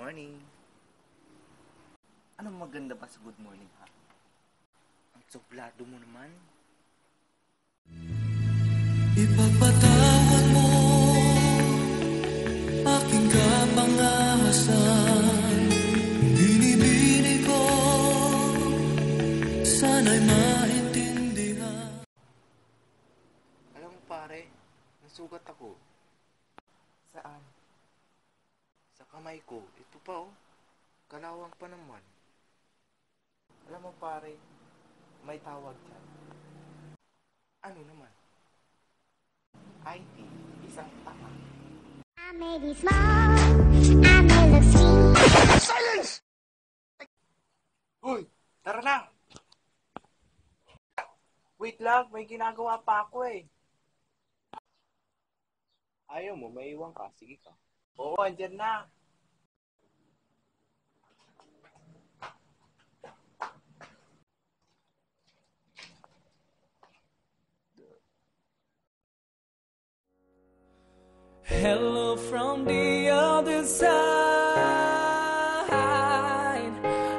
morning. Anong maganda pa sa good morning, ha? Ang suplado mo naman. Ipagpatawan mo aking kapangahasan. Binibini ko, sana'y maintindihan. Alam mo pare, nasugat ako. Saan? Sa kamay ko. Ito pa oh. Kalawang pa naman. Alam mo pare, may tawag dyan. Ano naman? IT, isang tama. I may be small, I may look sweet. Silence! Hoy, tara na! Wait lang, may ginagawa pa ako eh. Ayaw mo, maiwan ka. Sige ka. Oo, andyan na. Hello from the other side.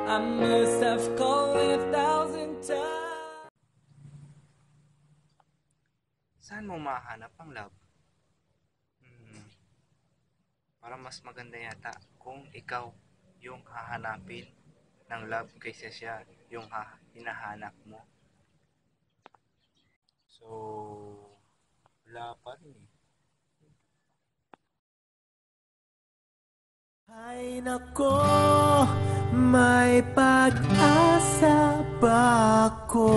I must have called 1,000 times. Saan mo mahanap ang love? Para mas maganda yata kung ikaw yung hahanapin ng love kaysa siya yung hinahanap mo. So, wala pa rin eh. Ay nako, may pag-asa ba ako?